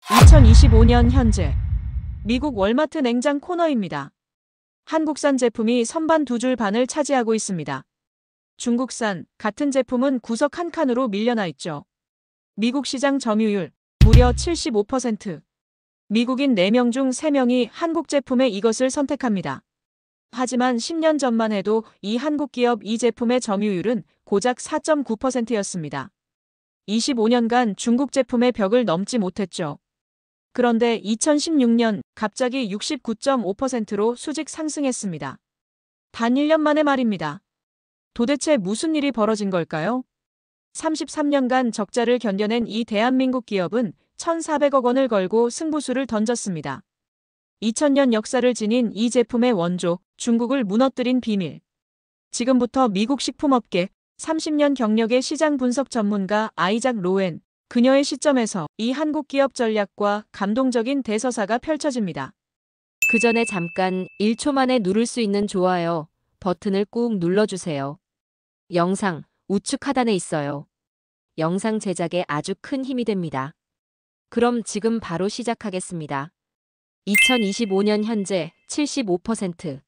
2025년 현재 미국 월마트 냉장 코너입니다. 한국산 제품이 선반 2줄 반을 차지하고 있습니다. 중국산 같은 제품은 구석 한 칸으로 밀려나 있죠. 미국 시장 점유율 무려 75%. 미국인 4명 중 3명이 한국 제품의 이것을 선택합니다. 하지만 10년 전만 해도 이 한국 기업 이 제품의 점유율은 고작 4.9%였습니다. 25년간 중국 제품의 벽을 넘지 못했죠. 그런데 2016년 갑자기 69.5%로 수직 상승했습니다. 단 1년 만에 말입니다. 도대체 무슨 일이 벌어진 걸까요? 33년간 적자를 견뎌낸 이 대한민국 기업은 1,400억 원을 걸고 승부수를 던졌습니다. 2000년 역사를 지닌 이 제품의 원조, 중국을 무너뜨린 비밀. 지금부터 미국 식품업계 30년 경력의 시장 분석 전문가 아이작 로엔, 그녀의 시점에서 이 한국 기업 전략과 감동적인 대서사가 펼쳐집니다. 그 전에 잠깐 1초 만에 누를 수 있는 좋아요 버튼을 꾹 눌러주세요. 영상 우측 하단에 있어요. 영상 제작에 아주 큰 힘이 됩니다. 그럼 지금 바로 시작하겠습니다. 2025년 현재 75%.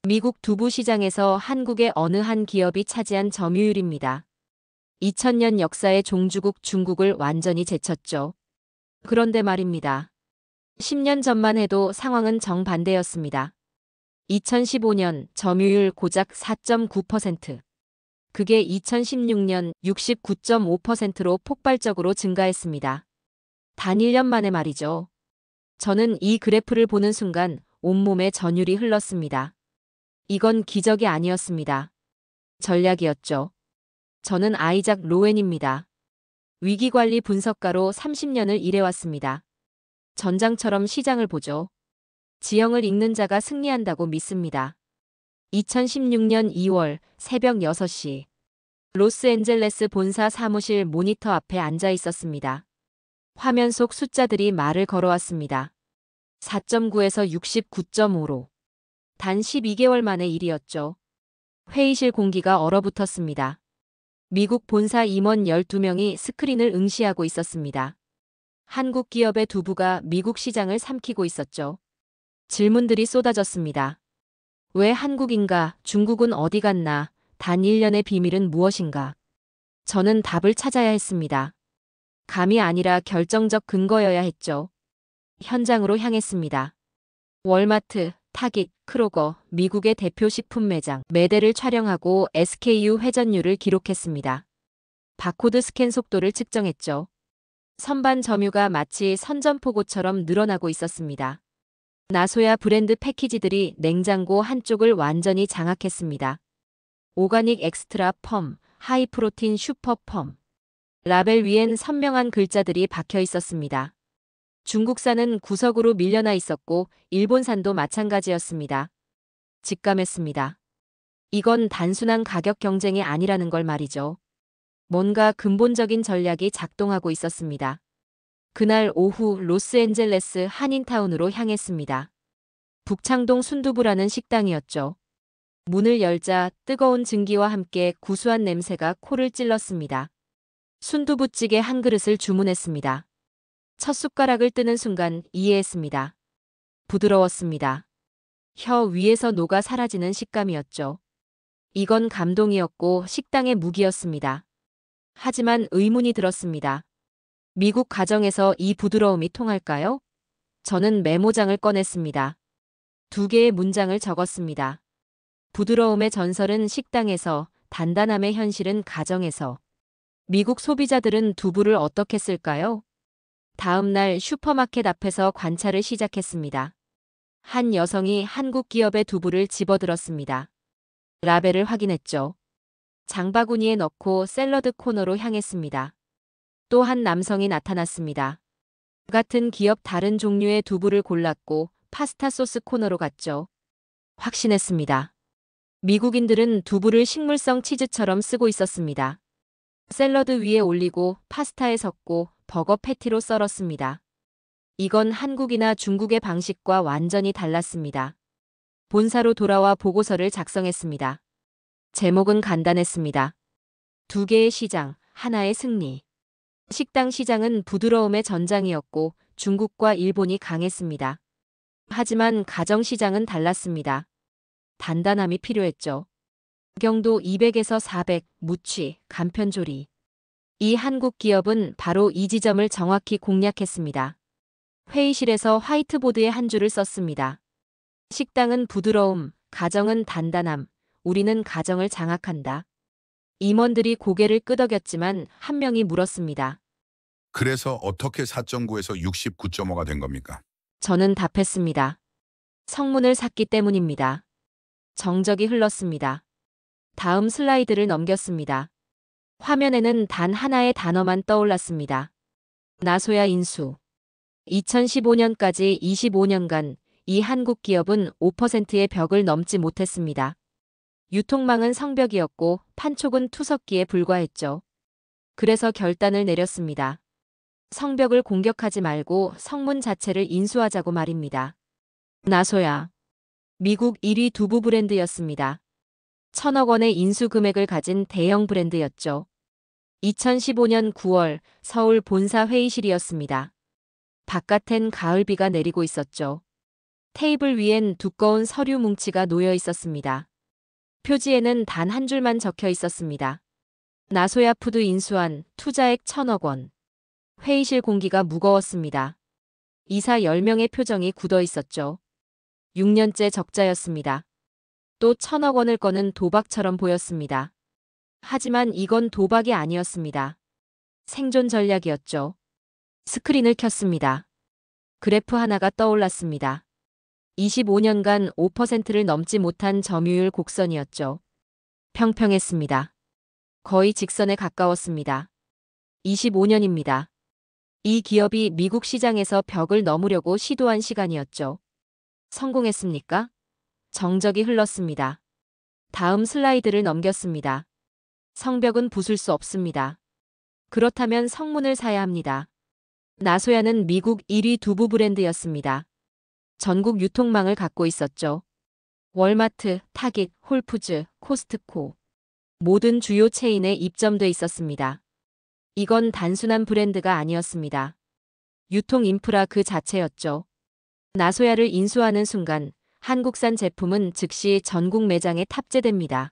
미국 두부 시장에서 한국의 어느 한 기업이 차지한 점유율입니다. 2000년 역사의 종주국 중국을 완전히 제쳤죠. 그런데 말입니다. 10년 전만 해도 상황은 정반대였습니다. 2015년 점유율 고작 4.9%. 그게 2016년 69.5%로 폭발적으로 증가했습니다. 단 1년 만에 말이죠. 저는 이 그래프를 보는 순간 온몸에 전율이 흘렀습니다. 이건 기적이 아니었습니다. 전략이었죠. 저는 아이작 로엔입니다. 위기관리 분석가로 30년을 일해왔습니다. 전장처럼 시장을 보죠. 지형을 읽는 자가 승리한다고 믿습니다. 2016년 2월 새벽 6시 로스앤젤레스 본사 사무실 모니터 앞에 앉아 있었습니다. 화면 속 숫자들이 말을 걸어왔습니다. 4.9에서 69.5로. 단 12개월 만의 일이었죠. 회의실 공기가 얼어붙었습니다. 미국 본사 임원 12명이 스크린을 응시하고 있었습니다. 한국 기업의 두부가 미국 시장을 삼키고 있었죠. 질문들이 쏟아졌습니다. 왜 한국인가? 중국은 어디 갔나? 단 1년의 비밀은 무엇인가? 저는 답을 찾아야 했습니다. 감이 아니라 결정적 근거여야 했죠. 현장으로 향했습니다. 월마트, 타깃, 크로거, 미국의 대표 식품 매장, 매대를 촬영하고 SKU 회전율을 기록했습니다. 바코드 스캔 속도를 측정했죠. 선반 점유가 마치 선전포고처럼 늘어나고 있었습니다. 나소야 브랜드 패키지들이 냉장고 한쪽을 완전히 장악했습니다. 오가닉 엑스트라 펌, 하이프로틴 슈퍼 펌. 라벨 위엔 선명한 글자들이 박혀 있었습니다. 중국산은 구석으로 밀려나 있었고 일본산도 마찬가지였습니다. 직감했습니다. 이건 단순한 가격 경쟁이 아니라는 걸 말이죠. 뭔가 근본적인 전략이 작동하고 있었습니다. 그날 오후 로스앤젤레스 한인타운으로 향했습니다. 북창동 순두부라는 식당이었죠. 문을 열자 뜨거운 증기와 함께 구수한 냄새가 코를 찔렀습니다. 순두부찌개 한 그릇을 주문했습니다. 첫 숟가락을 뜨는 순간 이해했습니다. 부드러웠습니다. 혀 위에서 녹아 사라지는 식감이었죠. 이건 감동이었고 식당의 무기였습니다. 하지만 의문이 들었습니다. 미국 가정에서 이 부드러움이 통할까요? 저는 메모장을 꺼냈습니다. 2개의 문장을 적었습니다. 부드러움의 전설은 식당에서, 단단함의 현실은 가정에서. 미국 소비자들은 두부를 어떻게 쓸까요? 다음 날 슈퍼마켓 앞에서 관찰을 시작했습니다. 한 여성이 한국 기업의 두부를 집어들었습니다. 라벨을 확인했죠. 장바구니에 넣고 샐러드 코너로 향했습니다. 또 한 남성이 나타났습니다. 같은 기업 다른 종류의 두부를 골랐고 파스타 소스 코너로 갔죠. 확신했습니다. 미국인들은 두부를 식물성 치즈처럼 쓰고 있었습니다. 샐러드 위에 올리고 파스타에 섞고 버거 패티로 썰었습니다. 이건 한국이나 중국의 방식과 완전히 달랐습니다. 본사로 돌아와 보고서를 작성했습니다. 제목은 간단했습니다. 2개의 시장, 하나의 승리. 식당 시장은 부드러움의 전장이었고 중국과 일본이 강했습니다. 하지만 가정시장은 달랐습니다. 단단함이 필요했죠. 경도 200에서 400, 무취, 간편조리. 이 한국 기업은 바로 이 지점을 정확히 공략했습니다. 회의실에서 화이트보드에 한 줄을 썼습니다. 식당은 부드러움, 가정은 단단함, 우리는 가정을 장악한다. 임원들이 고개를 끄덕였지만 한 명이 물었습니다. 그래서 어떻게 4.9에서 69.5가 된 겁니까? 저는 답했습니다. 성문을 샀기 때문입니다. 정적이 흘렀습니다. 다음 슬라이드를 넘겼습니다. 화면에는 단 하나의 단어만 떠올랐습니다. 나소야 인수. 2015년까지 25년간 이 한국 기업은 5%의 벽을 넘지 못했습니다. 유통망은 성벽이었고 판촉은 투석기에 불과했죠. 그래서 결단을 내렸습니다. 성벽을 공격하지 말고 성문 자체를 인수하자고 말입니다. 나소야. 미국 1위 두부 브랜드였습니다. 1,000억 원의 인수 금액을 가진 대형 브랜드였죠. 2015년 9월 서울 본사 회의실이었습니다. 바깥엔 가을비가 내리고 있었죠. 테이블 위엔 두꺼운 서류 뭉치가 놓여 있었습니다. 표지에는 단 한 줄만 적혀 있었습니다. 나소야 푸드 인수한 투자액 1,000억 원. 회의실 공기가 무거웠습니다. 이사 10명의 표정이 굳어 있었죠. 6년째 적자였습니다. 또 1,000억 원을 거는 도박처럼 보였습니다. 하지만 이건 도박이 아니었습니다. 생존 전략이었죠. 스크린을 켰습니다. 그래프 하나가 떠올랐습니다. 25년간 5%를 넘지 못한 점유율 곡선이었죠. 평평했습니다. 거의 직선에 가까웠습니다. 25년입니다. 이 기업이 미국 시장에서 벽을 넘으려고 시도한 시간이었죠. 성공했습니까? 정적이 흘렀습니다. 다음 슬라이드를 넘겼습니다. 성벽은 부술 수 없습니다. 그렇다면 성문을 사야 합니다. 나소야는 미국 1위 두부 브랜드였습니다. 전국 유통망을 갖고 있었죠. 월마트, 타깃, 홀푸즈, 코스트코. 모든 주요 체인에 입점돼 있었습니다. 이건 단순한 브랜드가 아니었습니다. 유통 인프라 그 자체였죠. 나소야를 인수하는 순간 한국산 제품은 즉시 전국 매장에 탑재됩니다.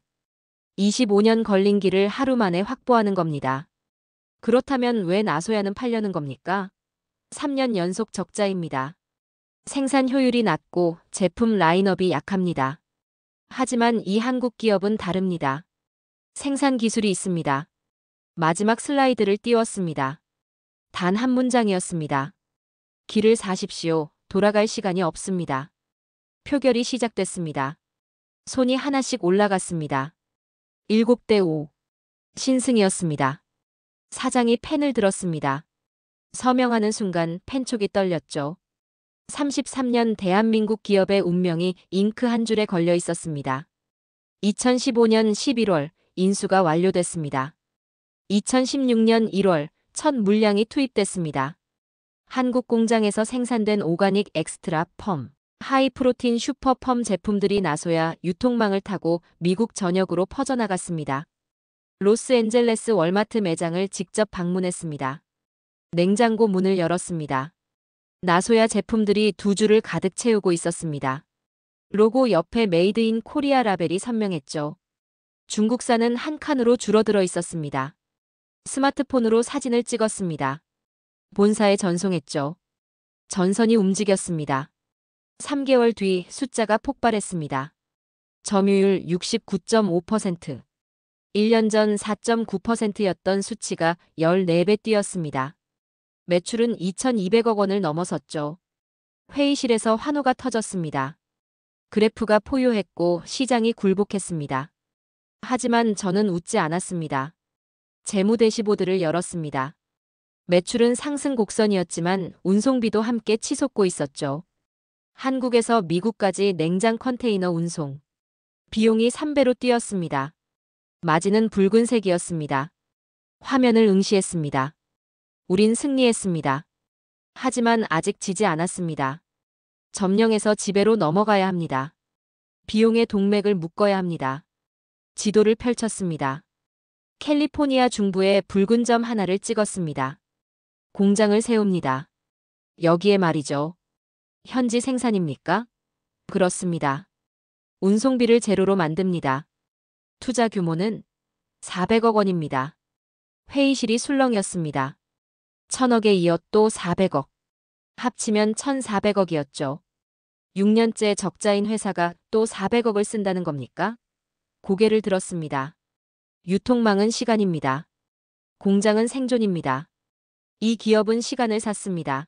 25년 걸린 길을 하루 만에 확보하는 겁니다. 그렇다면 왜 나소야는 팔려는 겁니까? 3년 연속 적자입니다. 생산 효율이 낮고 제품 라인업이 약합니다. 하지만 이 한국 기업은 다릅니다. 생산 기술이 있습니다. 마지막 슬라이드를 띄웠습니다. 단 한 문장이었습니다. 길을 사십시오. 돌아갈 시간이 없습니다. 표결이 시작됐습니다. 손이 하나씩 올라갔습니다. 7대 5. 신승이었습니다. 사장이 펜을 들었습니다. 서명하는 순간 펜촉이 떨렸죠. 33년 대한민국 기업의 운명이 잉크 한 줄에 걸려 있었습니다. 2015년 11월 인수가 완료됐습니다. 2016년 1월 첫 물량이 투입됐습니다. 한국 공장에서 생산된 오가닉 엑스트라 펌, 하이프로틴 슈퍼 펌 제품들이 나소야 유통망을 타고 미국 전역으로 퍼져나갔습니다. 로스앤젤레스 월마트 매장을 직접 방문했습니다. 냉장고 문을 열었습니다. 나소야 제품들이 두 줄을 가득 채우고 있었습니다. 로고 옆에 메이드 인 코리아 라벨이 선명했죠. 중국산은 한 칸으로 줄어들어 있었습니다. 스마트폰으로 사진을 찍었습니다. 본사에 전송했죠. 전선이 움직였습니다. 3개월 뒤 숫자가 폭발했습니다. 점유율 69.5%. 1년 전 4.9%였던 수치가 14배 뛰었습니다. 매출은 2,200억 원을 넘어섰죠. 회의실에서 환호가 터졌습니다. 그래프가 포효했고 시장이 굴복했습니다. 하지만 저는 웃지 않았습니다. 재무 대시보드를 열었습니다. 매출은 상승 곡선이었지만 운송비도 함께 치솟고 있었죠. 한국에서 미국까지 냉장 컨테이너 운송. 비용이 3배로 뛰었습니다. 마진은 붉은색이었습니다. 화면을 응시했습니다. 우린 승리했습니다. 하지만 아직 지지 않았습니다. 점령에서 지배로 넘어가야 합니다. 비용의 동맥을 묶어야 합니다. 지도를 펼쳤습니다. 캘리포니아 중부에 붉은 점 하나를 찍었습니다. 공장을 세웁니다. 여기에 말이죠. 현지 생산입니까? 그렇습니다. 운송비를 제로로 만듭니다. 투자 규모는 400억 원입니다. 회의실이 술렁이었습니다. 1000억에 이어 또 400억. 합치면 1400억이었죠. 6년째 적자인 회사가 또 400억을 쓴다는 겁니까? 고개를 들었습니다. 유통망은 시간입니다. 공장은 생존입니다. 이 기업은 시간을 샀습니다.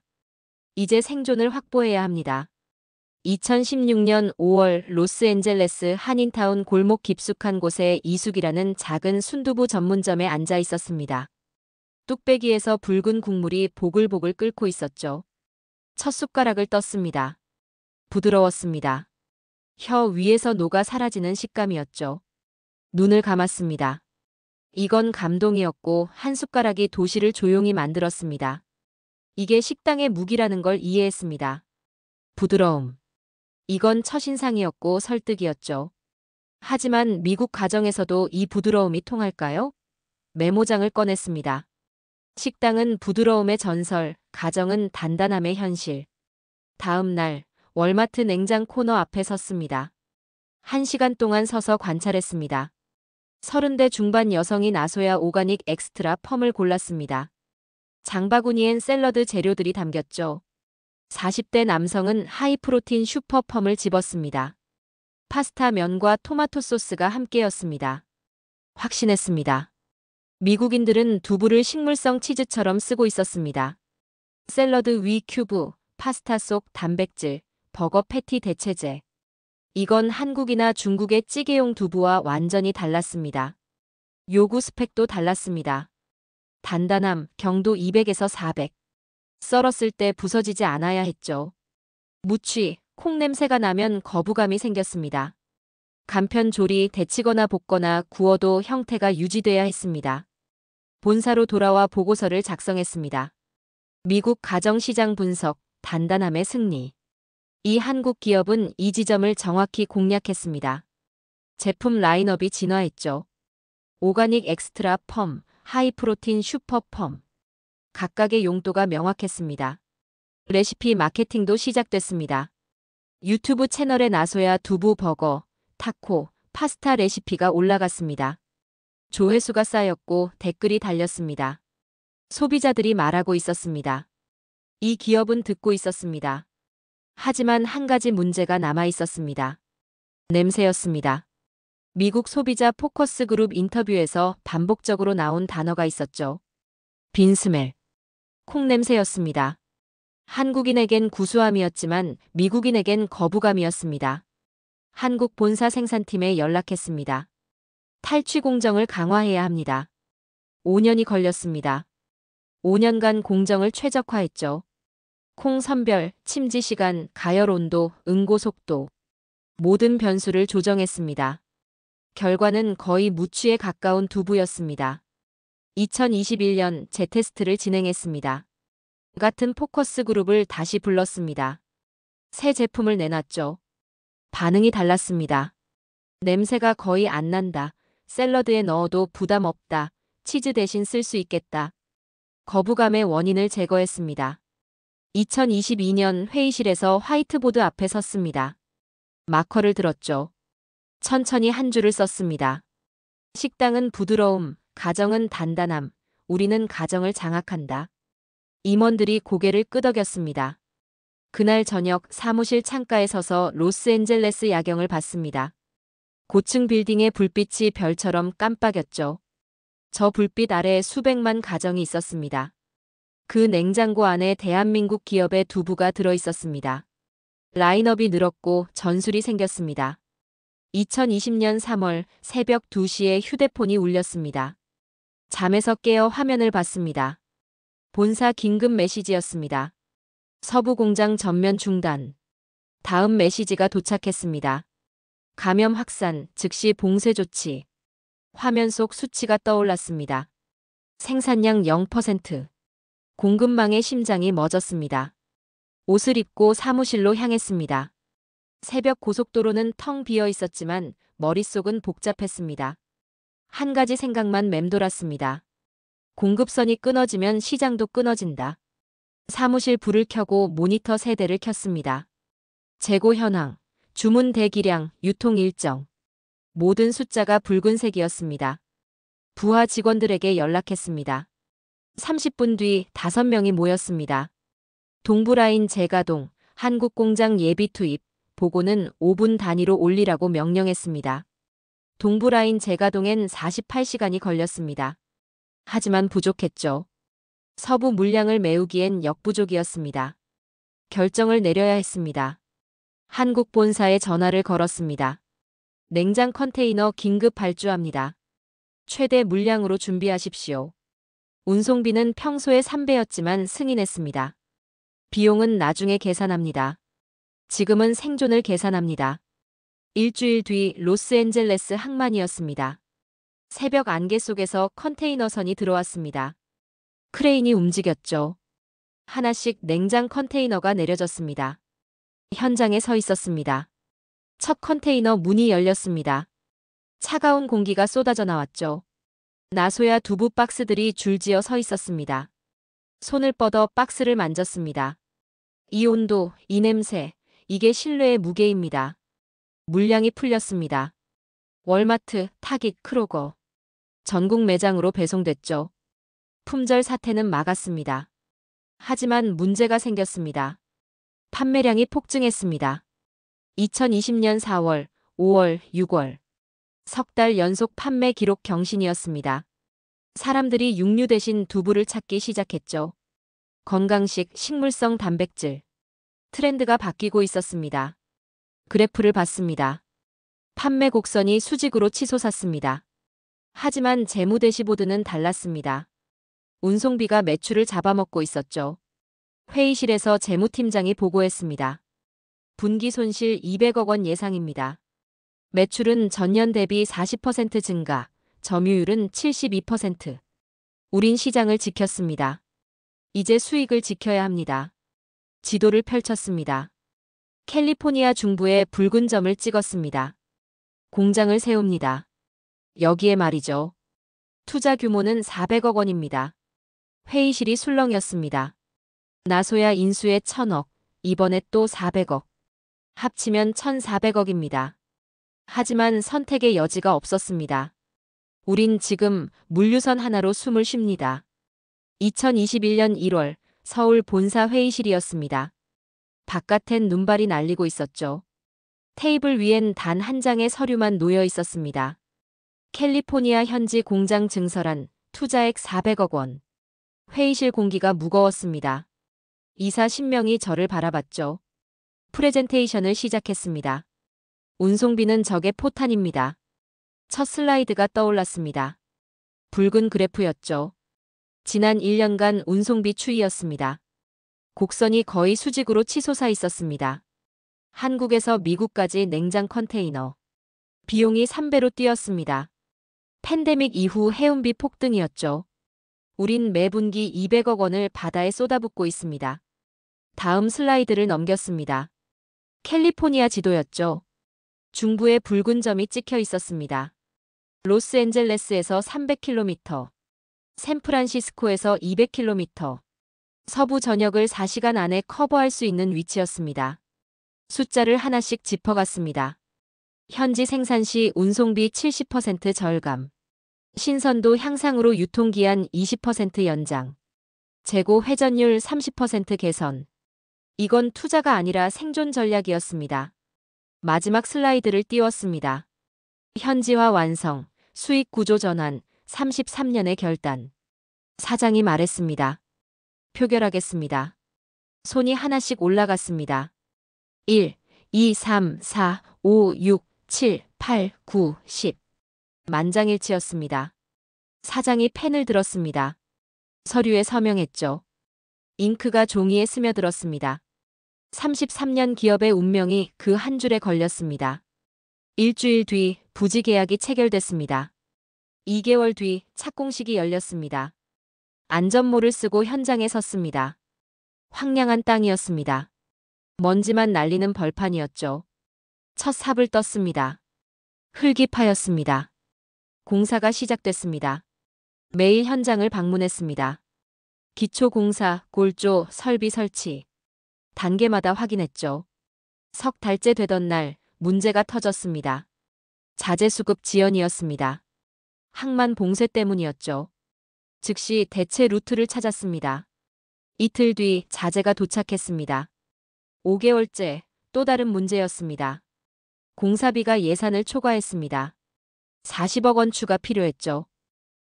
이제 생존을 확보해야 합니다. 2016년 5월 로스앤젤레스 한인타운 골목 깊숙한 곳에 이숙이라는 작은 순두부 전문점에 앉아 있었습니다. 뚝배기에서 붉은 국물이 보글보글 끓고 있었죠. 첫 숟가락을 떴습니다. 부드러웠습니다. 혀 위에서 녹아 사라지는 식감이었죠. 눈을 감았습니다. 이건 감동이었고 한 숟가락이 도시를 조용히 만들었습니다. 이게 식당의 무기라는 걸 이해했습니다. 부드러움. 이건 첫인상이었고 설득이었죠. 하지만 미국 가정에서도 이 부드러움이 통할까요? 메모장을 꺼냈습니다. 식당은 부드러움의 전설, 가정은 단단함의 현실. 다음 날 월마트 냉장 코너 앞에 섰습니다. 1시간 동안 서서 관찰했습니다. 30대 중반 여성이 나소야 오가닉 엑스트라 펌을 골랐습니다. 장바구니엔 샐러드 재료들이 담겼죠. 40대 남성은 하이프로틴 슈퍼 펌을 집었습니다. 파스타 면과 토마토 소스가 함께였습니다. 확신했습니다. 미국인들은 두부를 식물성 치즈처럼 쓰고 있었습니다. 샐러드 위 큐브, 파스타 속 단백질, 버거 패티 대체제. 이건 한국이나 중국의 찌개용 두부와 완전히 달랐습니다. 요구 스펙도 달랐습니다. 단단함, 경도 200에서 400. 썰었을 때 부서지지 않아야 했죠. 무취, 콩 냄새가 나면 거부감이 생겼습니다. 간편 조리, 데치거나 볶거나 구워도 형태가 유지돼야 했습니다. 본사로 돌아와 보고서를 작성했습니다. 미국 가정시장 분석, 단단함의 승리. 이 한국 기업은 이 지점을 정확히 공략했습니다. 제품 라인업이 진화했죠. 오가닉 엑스트라 펌, 하이프로틴 슈퍼 펌. 각각의 용도가 명확했습니다. 레시피 마케팅도 시작됐습니다. 유튜브 채널에 나소야 두부 버거, 타코, 파스타 레시피가 올라갔습니다. 조회수가 쌓였고 댓글이 달렸습니다. 소비자들이 말하고 있었습니다. 이 기업은 듣고 있었습니다. 하지만 한 가지 문제가 남아 있었습니다. 냄새였습니다. 미국 소비자 포커스 그룹 인터뷰에서 반복적으로 나온 단어가 있었죠. 빈스멜. 콩 냄새였습니다. 한국인에겐 구수함이었지만 미국인에겐 거부감이었습니다. 한국 본사 생산팀에 연락했습니다. 탈취 공정을 강화해야 합니다. 5년이 걸렸습니다. 5년간 공정을 최적화했죠. 콩 선별, 침지 시간, 가열 온도, 응고 속도. 모든 변수를 조정했습니다. 결과는 거의 무취에 가까운 두부였습니다. 2021년 재테스트를 진행했습니다. 같은 포커스 그룹을 다시 불렀습니다. 새 제품을 내놨죠. 반응이 달랐습니다. 냄새가 거의 안 난다. 샐러드에 넣어도 부담 없다. 치즈 대신 쓸 수 있겠다. 거부감의 원인을 제거했습니다. 2022년 회의실에서 화이트보드 앞에 섰습니다. 마커를 들었죠. 천천히 한 줄을 썼습니다. 식당은 부드러움, 가정은 단단함, 우리는 가정을 장악한다. 임원들이 고개를 끄덕였습니다. 그날 저녁 사무실 창가에 서서 로스앤젤레스 야경을 봤습니다. 고층 빌딩의 불빛이 별처럼 깜빡였죠. 저 불빛 아래 수백만 가정이 있었습니다. 그 냉장고 안에 대한민국 기업의 두부가 들어있었습니다. 라인업이 늘었고 전술이 생겼습니다. 2020년 3월 새벽 2시에 휴대폰이 울렸습니다. 잠에서 깨어 화면을 봤습니다. 본사 긴급 메시지였습니다. 서부 공장 전면 중단. 다음 메시지가 도착했습니다. 감염 확산, 즉시 봉쇄 조치. 화면 속 수치가 떠올랐습니다. 생산량 0%. 공급망의 심장이 멎었습니다. 옷을 입고 사무실로 향했습니다. 새벽 고속도로는 텅 비어 있었지만 머릿속은 복잡했습니다. 한 가지 생각만 맴돌았습니다. 공급선이 끊어지면 시장도 끊어진다. 사무실 불을 켜고 모니터 세대를 켰습니다. 재고 현황, 주문 대기량, 유통 일정. 모든 숫자가 붉은색이었습니다. 부하 직원들에게 연락했습니다. 30분 뒤 5명이 모였습니다. 동부라인 재가동, 한국공장 예비 투입, 보고는 5분 단위로 올리라고 명령했습니다. 동부라인 재가동엔 48시간이 걸렸습니다. 하지만 부족했죠. 서부 물량을 메우기엔 역부족이었습니다. 결정을 내려야 했습니다. 한국 본사에 전화를 걸었습니다. 냉장 컨테이너 긴급 발주합니다. 최대 물량으로 준비하십시오. 운송비는 평소의 3배였지만 승인했습니다. 비용은 나중에 계산합니다. 지금은 생존을 계산합니다. 일주일 뒤 로스앤젤레스 항만이었습니다. 새벽 안개 속에서 컨테이너선이 들어왔습니다. 크레인이 움직였죠. 하나씩 냉장 컨테이너가 내려졌습니다. 현장에 서 있었습니다. 첫 컨테이너 문이 열렸습니다. 차가운 공기가 쏟아져 나왔죠. 나소야 두부 박스들이 줄지어 서 있었습니다. 손을 뻗어 박스를 만졌습니다. 이 온도, 이 냄새, 이게 신뢰의 무게입니다. 물량이 풀렸습니다. 월마트, 타깃, 크로거. 전국 매장으로 배송됐죠. 품절 사태는 막았습니다. 하지만 문제가 생겼습니다. 판매량이 폭증했습니다. 2020년 4월, 5월, 6월. 석 달 연속 판매 기록 경신이었습니다. 사람들이 육류 대신 두부를 찾기 시작했죠. 건강식, 식물성 단백질. 트렌드가 바뀌고 있었습니다. 그래프를 봤습니다. 판매 곡선이 수직으로 치솟았습니다. 하지만 재무 대시보드는 달랐습니다. 운송비가 매출을 잡아먹고 있었죠. 회의실에서 재무팀장이 보고했습니다. 분기 손실 200억 원 예상입니다. 매출은 전년 대비 40% 증가, 점유율은 72%. 우린 시장을 지켰습니다. 이제 수익을 지켜야 합니다. 지도를 펼쳤습니다. 캘리포니아 중부에 붉은 점을 찍었습니다. 공장을 세웁니다. 여기에 말이죠. 투자 규모는 400억 원입니다. 회의실이 술렁였습니다. 나소야 인수에 1000억, 이번에 또 400억. 합치면 1400억입니다. 하지만 선택의 여지가 없었습니다. 우린 지금 물류선 하나로 숨을 쉽니다. 2021년 1월 서울 본사 회의실이었습니다. 바깥엔 눈발이 날리고 있었죠. 테이블 위엔 단 한 장의 서류만 놓여 있었습니다. 캘리포니아 현지 공장 증설안, 투자액 400억 원. 회의실 공기가 무거웠습니다. 이사 10명이 저를 바라봤죠. 프레젠테이션을 시작했습니다. 운송비는 적의 포탄입니다. 첫 슬라이드가 떠올랐습니다. 붉은 그래프였죠. 지난 1년간 운송비 추이였습니다. 곡선이 거의 수직으로 치솟아 있었습니다. 한국에서 미국까지 냉장 컨테이너. 비용이 3배로 뛰었습니다. 팬데믹 이후 해운비 폭등이었죠. 우린 매분기 200억 원을 바다에 쏟아붓고 있습니다. 다음 슬라이드를 넘겼습니다. 캘리포니아 지도였죠. 중부에 붉은 점이 찍혀 있었습니다. 로스앤젤레스에서 300km, 샌프란시스코에서 200km, 서부 전역을 4시간 안에 커버할 수 있는 위치였습니다. 숫자를 하나씩 짚어갔습니다. 현지 생산 시 운송비 70% 절감, 신선도 향상으로 유통기한 20% 연장, 재고 회전율 30% 개선. 이건 투자가 아니라 생존 전략이었습니다. 마지막 슬라이드를 띄웠습니다. 현지화 완성, 수익 구조 전환, 33년의 결단. 사장이 말했습니다. 표결하겠습니다. 손이 하나씩 올라갔습니다. 1, 2, 3, 4, 5, 6, 7, 8, 9, 10. 만장일치였습니다. 사장이 펜을 들었습니다. 서류에 서명했죠. 잉크가 종이에 스며들었습니다. 33년 기업의 운명이 그 한 줄에 걸렸습니다. 일주일 뒤 부지 계약이 체결됐습니다. 2개월 뒤 착공식이 열렸습니다. 안전모를 쓰고 현장에 섰습니다. 황량한 땅이었습니다. 먼지만 날리는 벌판이었죠. 첫 삽을 떴습니다. 흙이 파였습니다. 공사가 시작됐습니다. 매일 현장을 방문했습니다. 기초공사, 골조, 설비 설치. 단계마다 확인했죠. 석 달째 되던 날 문제가 터졌습니다. 자재수급 지연이었습니다. 항만 봉쇄 때문이었죠. 즉시 대체 루트를 찾았습니다. 이틀 뒤 자재가 도착했습니다. 5개월째 또 다른 문제였습니다. 공사비가 예산을 초과했습니다. 40억 원 추가 필요했죠.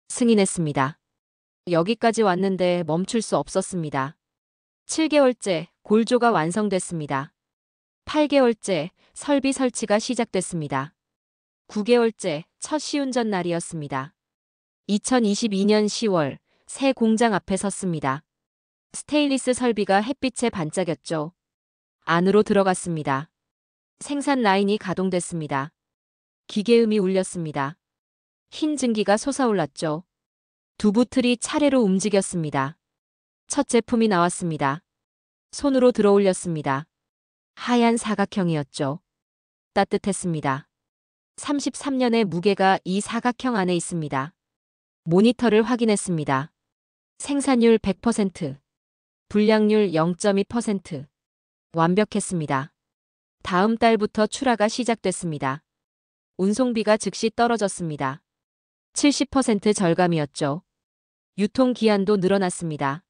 승인했습니다. 여기까지 왔는데 멈출 수 없었습니다. 7개월째 골조가 완성됐습니다. 8개월째 설비 설치가 시작됐습니다. 9개월째 첫 시운전 날이었습니다. 2022년 10월 새 공장 앞에 섰습니다. 스테인리스 설비가 햇빛에 반짝였죠. 안으로 들어갔습니다. 생산 라인이 가동됐습니다. 기계음이 울렸습니다. 흰 증기가 솟아올랐죠. 두부 틀이 차례로 움직였습니다. 첫 제품이 나왔습니다. 손으로 들어올렸습니다. 하얀 사각형이었죠. 따뜻했습니다. 33년의 무게가 이 사각형 안에 있습니다. 모니터를 확인했습니다. 생산율 100%, 불량률 0.2%. 완벽했습니다. 다음 달부터 출하가 시작됐습니다. 운송비가 즉시 떨어졌습니다. 70% 절감이었죠. 유통기한도 늘어났습니다.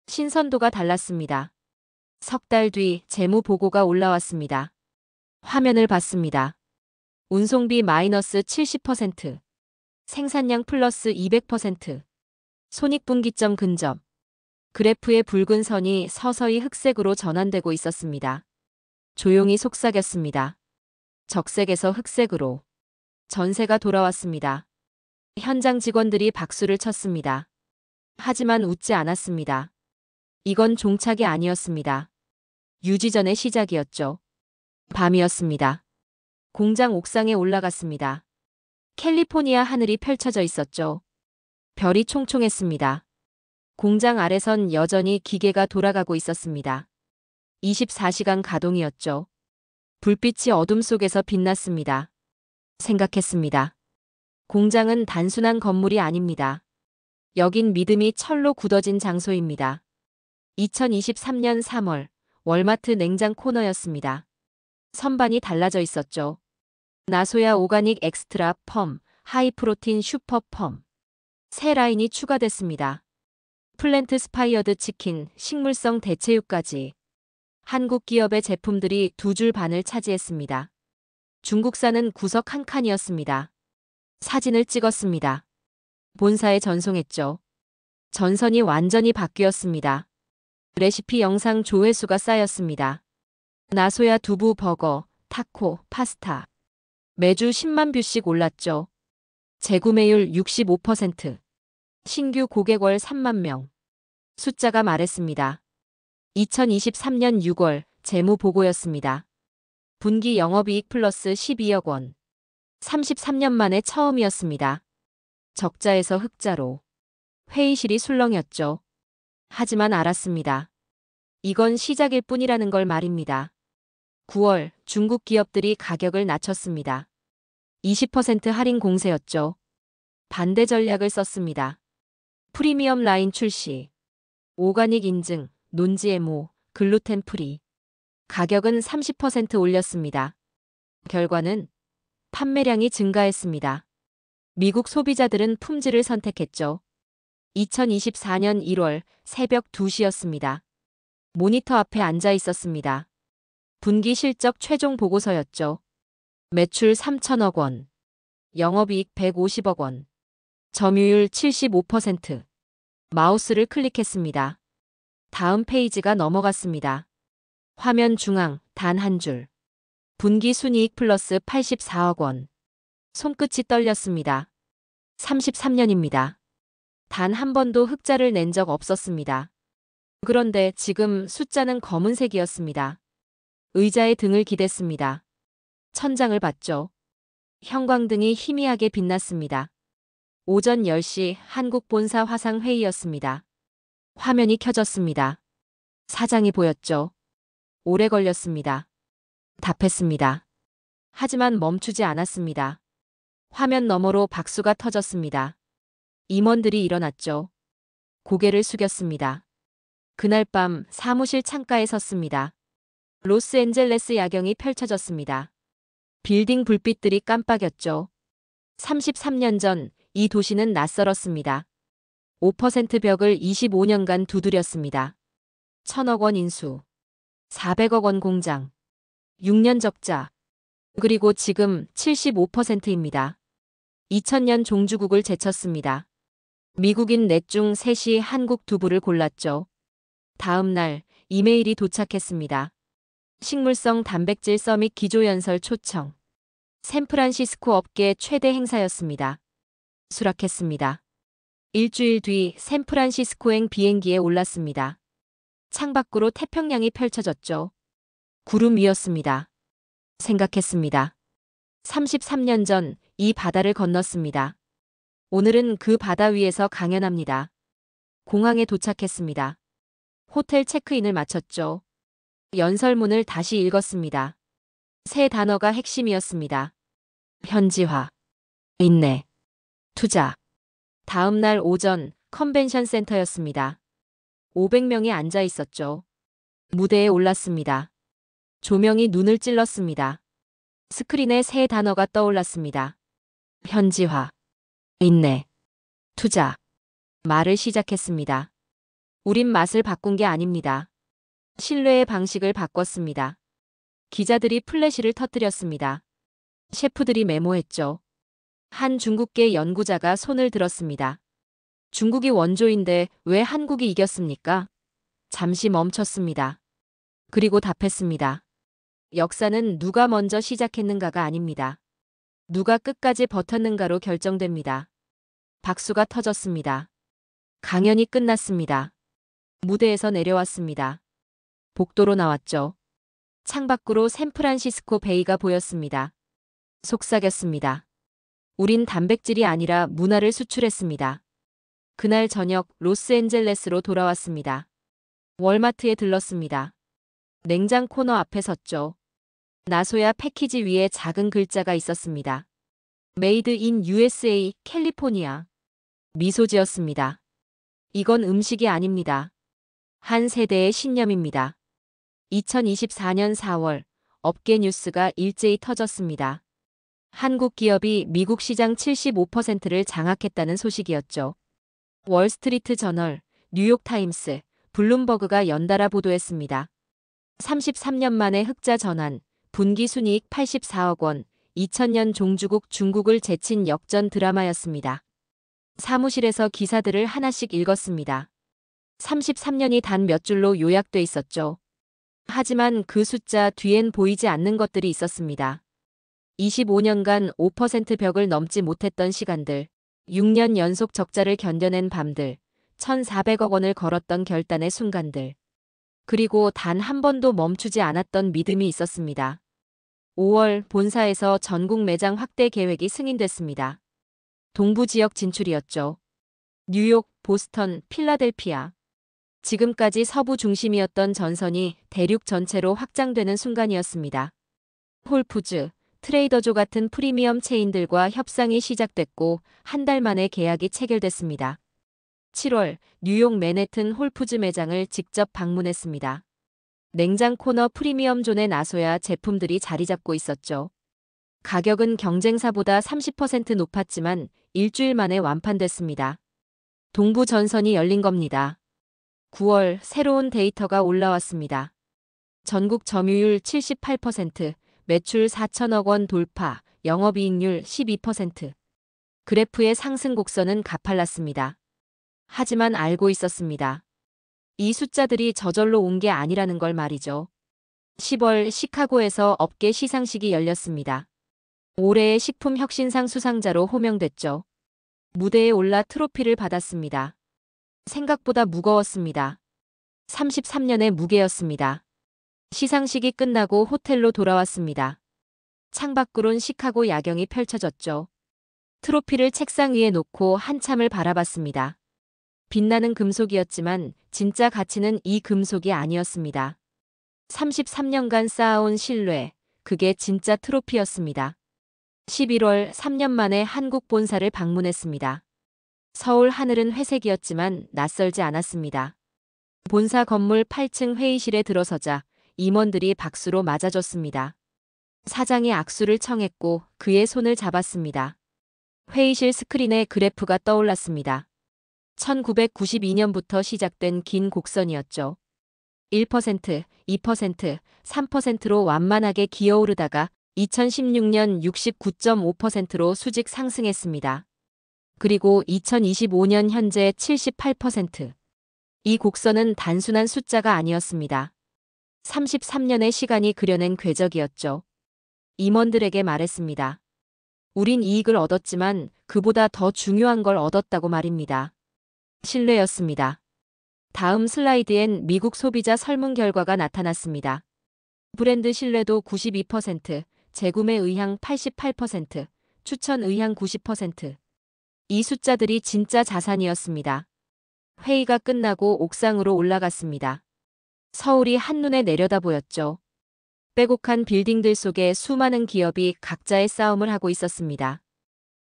신선도가 달랐습니다. 석 달 뒤 재무 보고가 올라왔습니다. 화면을 봤습니다. 운송비 마이너스 70%, 생산량 플러스 200%, 손익분기점 근접. 그래프의 붉은 선이 서서히 흑색으로 전환되고 있었습니다. 조용히 속삭였습니다. 적색에서 흑색으로. 전세가 돌아왔습니다. 현장 직원들이 박수를 쳤습니다. 하지만 웃지 않았습니다. 이건 종착이 아니었습니다. 유지전의 시작이었죠. 밤이었습니다. 공장 옥상에 올라갔습니다. 캘리포니아 하늘이 펼쳐져 있었죠. 별이 총총했습니다. 공장 아래선 여전히 기계가 돌아가고 있었습니다. 24시간 가동이었죠. 불빛이 어둠 속에서 빛났습니다. 생각했습니다. 공장은 단순한 건물이 아닙니다. 여긴 믿음이 철로 굳어진 장소입니다. 2023년 3월 월마트 냉장 코너였습니다. 선반이 달라져 있었죠. 나소야 오가닉 엑스트라 펌, 하이프로틴 슈퍼 펌. 새 라인이 추가됐습니다. 플랜트 스파이어드 치킨, 식물성 대체육까지. 한국 기업의 제품들이 두 줄 반을 차지했습니다. 중국산은 구석 한 칸이었습니다. 사진을 찍었습니다. 본사에 전송했죠. 전선이 완전히 바뀌었습니다. 레시피 영상 조회수가 쌓였습니다. 나소야 두부 버거, 타코, 파스타. 매주 10만 뷰씩 올랐죠. 재구매율 65%. 신규 고객월 3만 명. 숫자가 말했습니다. 2023년 6월 재무 보고였습니다. 분기 영업이익 플러스 12억 원. 33년 만에 처음이었습니다. 적자에서 흑자로. 회의실이 술렁였죠. 하지만 알았습니다. 이건 시작일 뿐이라는 걸 말입니다. 9월 중국 기업들이 가격을 낮췄습니다. 20% 할인 공세였죠. 반대 전략을 썼습니다. 프리미엄 라인 출시. 오가닉 인증, 논지에모, 글루텐 프리. 가격은 30% 올렸습니다. 결과는 판매량이 증가했습니다. 미국 소비자들은 품질을 선택했죠. 2024년 1월 새벽 2시였습니다. 모니터 앞에 앉아 있었습니다. 분기 실적 최종 보고서였죠. 매출 3천억 원. 영업이익 150억 원. 점유율 75%. 마우스를 클릭했습니다. 다음 페이지가 넘어갔습니다. 화면 중앙 단 한 줄. 분기 순이익 플러스 84억 원. 손끝이 떨렸습니다. 33년입니다. 단 한 번도 흑자를 낸 적 없었습니다. 그런데 지금 숫자는 검은색이었습니다. 의자에 등을 기댔습니다. 천장을 봤죠. 형광등이 희미하게 빛났습니다. 오전 10시 한국 본사 화상 회의였습니다. 화면이 켜졌습니다. 사장이 보였죠. 오래 걸렸습니다. 답했습니다. 하지만 멈추지 않았습니다. 화면 너머로 박수가 터졌습니다. 임원들이 일어났죠. 고개를 숙였습니다. 그날 밤 사무실 창가에 섰습니다. 로스앤젤레스 야경이 펼쳐졌습니다. 빌딩 불빛들이 깜빡였죠. 33년 전 이 도시는 낯설었습니다. 5% 벽을 25년간 두드렸습니다. 1,000억 원 인수, 400억 원 공장, 6년 적자, 그리고 지금 75%입니다. 2000년 종주국을 제쳤습니다. 미국인 넷 중 셋이 한국 두부를 골랐죠. 다음 날 이메일이 도착했습니다. 식물성 단백질 서밋 기조연설 초청. 샌프란시스코 업계 최대 행사였습니다. 수락했습니다. 일주일 뒤 샌프란시스코행 비행기에 올랐습니다. 창밖으로 태평양이 펼쳐졌죠. 구름 위였습니다. 생각했습니다. 33년 전 이 바다를 건넜습니다. 오늘은 그 바다 위에서 강연합니다. 공항에 도착했습니다. 호텔 체크인을 마쳤죠. 연설문을 다시 읽었습니다. 세 단어가 핵심이었습니다. 현지화, 인내, 투자. 다음 날 오전 컨벤션 센터였습니다. 500명이 앉아 있었죠. 무대에 올랐습니다. 조명이 눈을 찔렀습니다. 스크린에 세 단어가 떠올랐습니다. 현지화, 인내, 투자. 말을 시작했습니다. 우린 맛을 바꾼 게 아닙니다. 신뢰의 방식을 바꿨습니다. 기자들이 플래시를 터뜨렸습니다. 셰프들이 메모했죠. 한 중국계 연구자가 손을 들었습니다. 중국이 원조인데 왜 한국이 이겼습니까? 잠시 멈췄습니다. 그리고 답했습니다. 역사는 누가 먼저 시작했는가가 아닙니다. 누가 끝까지 버텼는가로 결정됩니다. 박수가 터졌습니다. 강연이 끝났습니다. 무대에서 내려왔습니다. 복도로 나왔죠. 창밖으로 샌프란시스코 베이가 보였습니다. 속삭였습니다. 우린 단백질이 아니라 문화를 수출했습니다. 그날 저녁 로스앤젤레스로 돌아왔습니다. 월마트에 들렀습니다. 냉장 코너 앞에 섰죠. 나소야 패키지 위에 작은 글자가 있었습니다. 메이드 인 USA 캘리포니아. 미소 지었습니다. 이건 음식이 아닙니다. 한 세대의 신념입니다. 2024년 4월 업계 뉴스가 일제히 터졌습니다. 한국 기업이 미국 시장 75%를 장악했다는 소식이었죠. 월스트리트 저널, 뉴욕타임스, 블룸버그가 연달아 보도했습니다. 33년 만에 흑자 전환, 분기 순이익 84억 원, 2000년 종주국 중국을 제친 역전 드라마였습니다. 사무실에서 기사들을 하나씩 읽었습니다. 33년이 단 몇 줄로 요약돼 있었죠. 하지만 그 숫자 뒤엔 보이지 않는 것들이 있었습니다. 25년간 5% 벽을 넘지 못했던 시간들, 6년 연속 적자를 견뎌낸 밤들, 1,400억 원을 걸었던 결단의 순간들. 그리고 단 한 번도 멈추지 않았던 믿음이 있었습니다. 5월 본사에서 전국 매장 확대 계획이 승인됐습니다. 동부 지역 진출이었죠. 뉴욕, 보스턴, 필라델피아. 지금까지 서부 중심이었던 전선이 대륙 전체로 확장되는 순간이었습니다. 홀푸즈, 트레이더조 같은 프리미엄 체인들과 협상이 시작됐고 한 달 만에 계약이 체결됐습니다. 7월 뉴욕 맨해튼 홀푸즈 매장을 직접 방문했습니다. 냉장 코너 프리미엄 존에 나서야 제품들이 자리 잡고 있었죠. 가격은 경쟁사보다 30% 높았지만 일주일 만에 완판됐습니다. 동부 전선이 열린 겁니다. 9월 새로운 데이터가 올라왔습니다. 전국 점유율 78%, 매출 4천억 원 돌파, 영업이익률 12%. 그래프의 상승 곡선은 가팔랐습니다. 하지만 알고 있었습니다. 이 숫자들이 저절로 온 게 아니라는 걸 말이죠. 10월 시카고에서 업계 시상식이 열렸습니다. 올해의 식품 혁신상 수상자로 호명됐죠. 무대에 올라 트로피를 받았습니다. 생각보다 무거웠습니다. 33년의 무게였습니다. 시상식이 끝나고 호텔로 돌아왔습니다. 창밖으론 시카고 야경이 펼쳐졌죠. 트로피를 책상 위에 놓고 한참을 바라봤습니다. 빛나는 금속이었지만 진짜 가치는 이 금속이 아니었습니다. 33년간 쌓아온 신뢰, 그게 진짜 트로피였습니다. 11월 3년 만에 한국 본사를 방문했습니다. 서울 하늘은 회색이었지만 낯설지 않았습니다. 본사 건물 8층 회의실에 들어서자 임원들이 박수로 맞아줬습니다. 사장이 악수를 청했고 그의 손을 잡았습니다. 회의실 스크린에 그래프가 떠올랐습니다. 1992년부터 시작된 긴 곡선이었죠. 1%, 2%, 3%로 완만하게 기어오르다가 2016년 69.5%로 수직 상승했습니다. 그리고 2025년 현재 78%. 이 곡선은 단순한 숫자가 아니었습니다. 33년의 시간이 그려낸 궤적이었죠. 임원들에게 말했습니다. 우린 이익을 얻었지만 그보다 더 중요한 걸 얻었다고 말입니다. 신뢰였습니다. 다음 슬라이드엔 미국 소비자 설문 결과가 나타났습니다. 브랜드 신뢰도 92%, 재구매 의향 88%, 추천 의향 90%. 이 숫자들이 진짜 자산이었습니다. 회의가 끝나고 옥상으로 올라갔습니다. 서울이 한눈에 내려다 보였죠. 빼곡한 빌딩들 속에 수많은 기업이 각자의 싸움을 하고 있었습니다.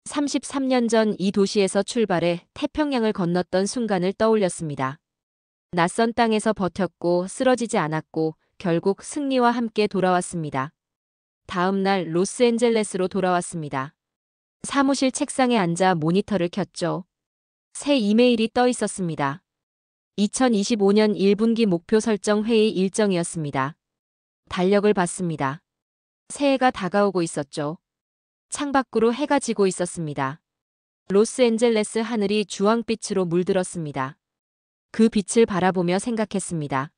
33년 전 이 도시에서 출발해 태평양을 건넜던 순간을 떠올렸습니다. 낯선 땅에서 버텼고 쓰러지지 않았고 결국 승리와 함께 돌아왔습니다. 다음 날 로스앤젤레스로 돌아왔습니다. 사무실 책상에 앉아 모니터를 켰죠. 새 이메일이 떠 있었습니다. 2025년 1분기 목표 설정 회의 일정이었습니다. 달력을 봤습니다. 새해가 다가오고 있었죠. 창밖으로 해가 지고 있었습니다. 로스앤젤레스 하늘이 주황빛으로 물들었습니다. 그 빛을 바라보며 생각했습니다.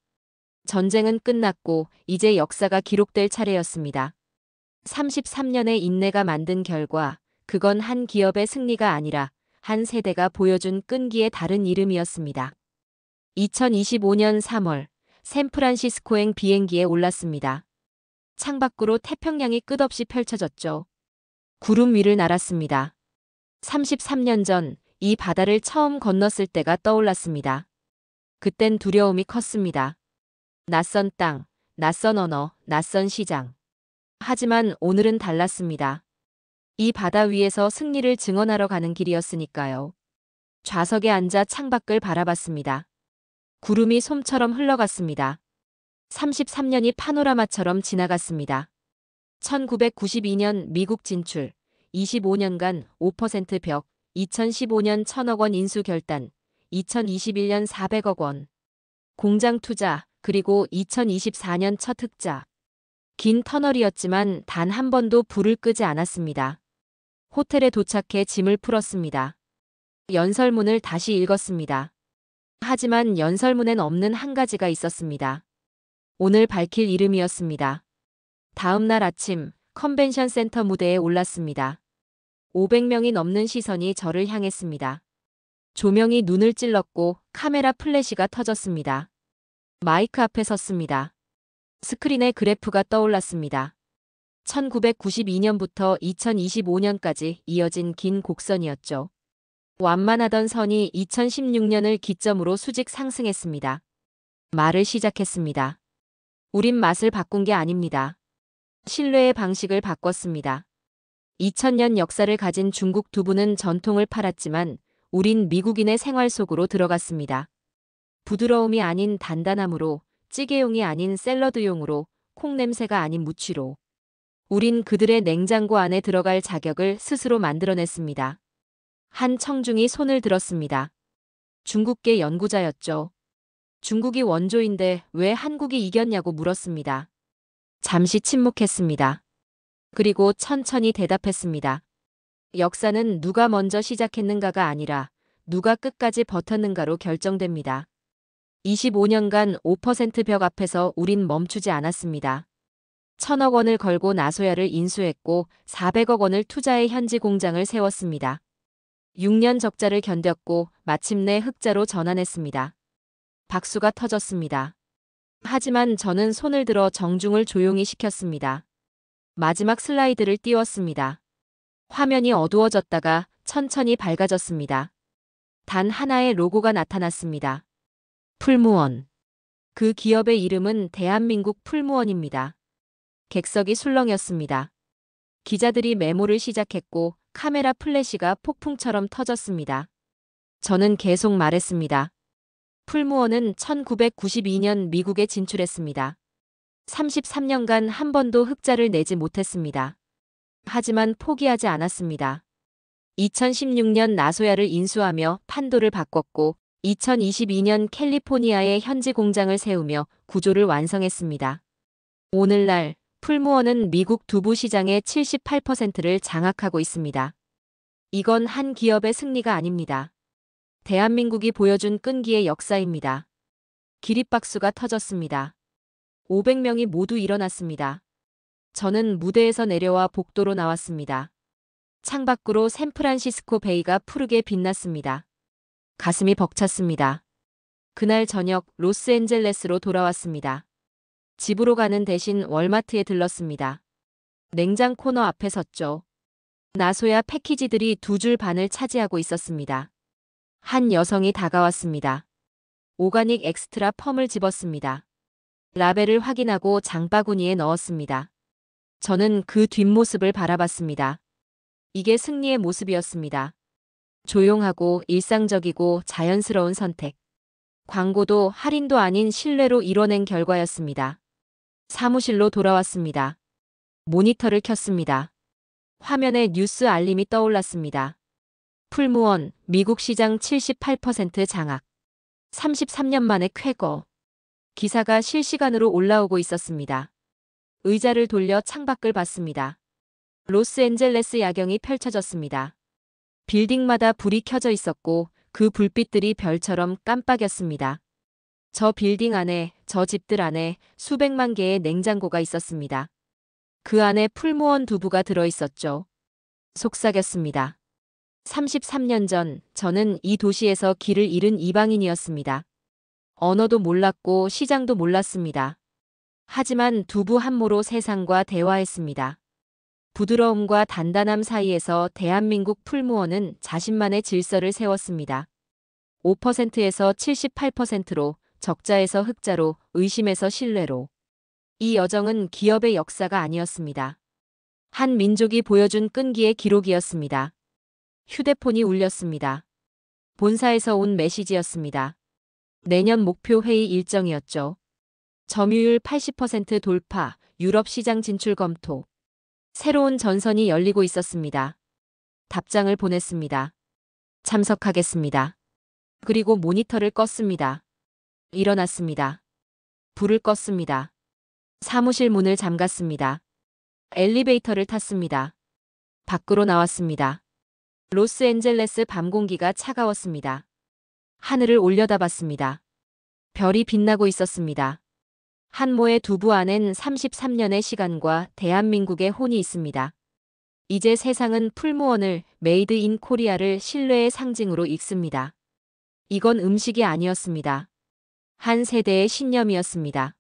전쟁은 끝났고 이제 역사가 기록될 차례였습니다. 33년의 인내가 만든 결과, 그건 한 기업의 승리가 아니라 한 세대가 보여준 끈기의 다른 이름이었습니다. 2025년 3월, 샌프란시스코행 비행기에 올랐습니다. 창밖으로 태평양이 끝없이 펼쳐졌죠. 구름 위를 날았습니다. 33년 전 이 바다를 처음 건넜을 때가 떠올랐습니다. 그땐 두려움이 컸습니다. 낯선 땅, 낯선 언어, 낯선 시장. 하지만 오늘은 달랐습니다. 이 바다 위에서 승리를 증언하러 가는 길이었으니까요. 좌석에 앉아 창밖을 바라봤습니다. 구름이 솜처럼 흘러갔습니다. 33년이 파노라마처럼 지나갔습니다. 1992년 미국 진출, 25년간 5% 벽, 2015년 1,000억 원 인수 결단, 2021년 400억 원. 공장 투자, 그리고 2024년 첫 흑자. 긴 터널이었지만 단 한 번도 불을 끄지 않았습니다. 호텔에 도착해 짐을 풀었습니다. 연설문을 다시 읽었습니다. 하지만 연설문엔 없는 한 가지가 있었습니다. 오늘 밝힐 이름이었습니다. 다음 날 아침 컨벤션 센터 무대에 올랐습니다. 500명이 넘는 시선이 저를 향했습니다. 조명이 눈을 찔렀고 카메라 플래시가 터졌습니다. 마이크 앞에 섰습니다. 스크린에 그래프가 떠올랐습니다. 1992년부터 2025년까지 이어진 긴 곡선이었죠. 완만하던 선이 2016년을 기점으로 수직 상승했습니다. 말을 시작했습니다. 우린 맛을 바꾼 게 아닙니다. 신뢰의 방식을 바꿨습니다. 2000년 역사를 가진 중국 두부는 전통을 팔았지만 우린 미국인의 생활 속으로 들어갔습니다. 부드러움이 아닌 단단함으로, 찌개용이 아닌 샐러드용으로, 콩 냄새가 아닌 무취로. 우린 그들의 냉장고 안에 들어갈 자격을 스스로 만들어냈습니다. 한 청중이 손을 들었습니다. 중국계 연구자였죠. 중국이 원조인데 왜 한국이 이겼냐고 물었습니다. 잠시 침묵했습니다. 그리고 천천히 대답했습니다. 역사는 누가 먼저 시작했는가가 아니라 누가 끝까지 버텼는가로 결정됩니다. 25년간 5% 벽 앞에서 우린 멈추지 않았습니다. 1,000억 원을 걸고 나소야를 인수했고 400억 원을 투자해 현지 공장을 세웠습니다. 6년 적자를 견뎠고 마침내 흑자로 전환했습니다. 박수가 터졌습니다. 하지만 저는 손을 들어 정중을 조용히 시켰습니다. 마지막 슬라이드를 띄웠습니다. 화면이 어두워졌다가 천천히 밝아졌습니다. 단 하나의 로고가 나타났습니다. 풀무원. 그 기업의 이름은 대한민국 풀무원입니다. 객석이 술렁였습니다. 기자들이 메모를 시작했고 카메라 플래시가 폭풍처럼 터졌습니다. 저는 계속 말했습니다. 풀무원은 1992년 미국에 진출했습니다. 33년간 한 번도 흑자를 내지 못했습니다. 하지만 포기하지 않았습니다. 2016년 나소야를 인수하며 판도를 바꿨고 2022년 캘리포니아에 현지 공장을 세우며 구조를 완성했습니다. 오늘날 풀무원은 미국 두부 시장의 78%를 장악하고 있습니다. 이건 한 기업의 승리가 아닙니다. 대한민국이 보여준 끈기의 역사입니다. 기립박수가 터졌습니다. 500명이 모두 일어났습니다. 저는 무대에서 내려와 복도로 나왔습니다. 창밖으로 샌프란시스코 베이가 푸르게 빛났습니다. 가슴이 벅찼습니다. 그날 저녁 로스앤젤레스로 돌아왔습니다. 집으로 가는 대신 월마트에 들렀습니다. 냉장 코너 앞에 섰죠. 나소야 패키지들이 2줄 반을 차지하고 있었습니다. 한 여성이 다가왔습니다. 오가닉 엑스트라 펌을 집었습니다. 라벨을 확인하고 장바구니에 넣었습니다. 저는 그 뒷모습을 바라봤습니다. 이게 승리의 모습이었습니다. 조용하고 일상적이고 자연스러운 선택. 광고도 할인도 아닌 신뢰로 이뤄낸 결과였습니다. 사무실로 돌아왔습니다. 모니터를 켰습니다. 화면에 뉴스 알림이 떠올랐습니다. 풀무원, 미국 시장 78% 장악. 33년 만에 쾌거. 기사가 실시간으로 올라오고 있었습니다. 의자를 돌려 창밖을 봤습니다. 로스앤젤레스 야경이 펼쳐졌습니다. 빌딩마다 불이 켜져 있었고 그 불빛들이 별처럼 깜빡였습니다. 저 빌딩 안에, 저 집들 안에 수백만 개의 냉장고가 있었습니다. 그 안에 풀무원 두부가 들어있었죠. 속삭였습니다. 33년 전 저는 이 도시에서 길을 잃은 이방인이었습니다. 언어도 몰랐고 시장도 몰랐습니다. 하지만 두부 한 모로 세상과 대화했습니다. 부드러움과 단단함 사이에서 대한민국 풀무원은 자신만의 질서를 세웠습니다. 5%에서 78%로, 적자에서 흑자로, 의심에서 신뢰로. 이 여정은 기업의 역사가 아니었습니다. 한 민족이 보여준 끈기의 기록이었습니다. 휴대폰이 울렸습니다. 본사에서 온 메시지였습니다. 내년 목표 회의 일정이었죠. 점유율 80% 돌파, 유럽 시장 진출 검토. 새로운 전선이 열리고 있었습니다. 답장을 보냈습니다. 참석하겠습니다. 그리고 모니터를 껐습니다. 일어났습니다. 불을 껐습니다. 사무실 문을 잠갔습니다. 엘리베이터를 탔습니다. 밖으로 나왔습니다. 로스앤젤레스 밤 공기가 차가웠습니다. 하늘을 올려다봤습니다. 별이 빛나고 있었습니다. 한 모의 두부 안엔 33년의 시간과 대한민국의 혼이 있습니다. 이제 세상은 풀무원을, 메이드 인 코리아를 신뢰의 상징으로 읽습니다. 이건 음식이 아니었습니다. 한 세대의 신념이었습니다.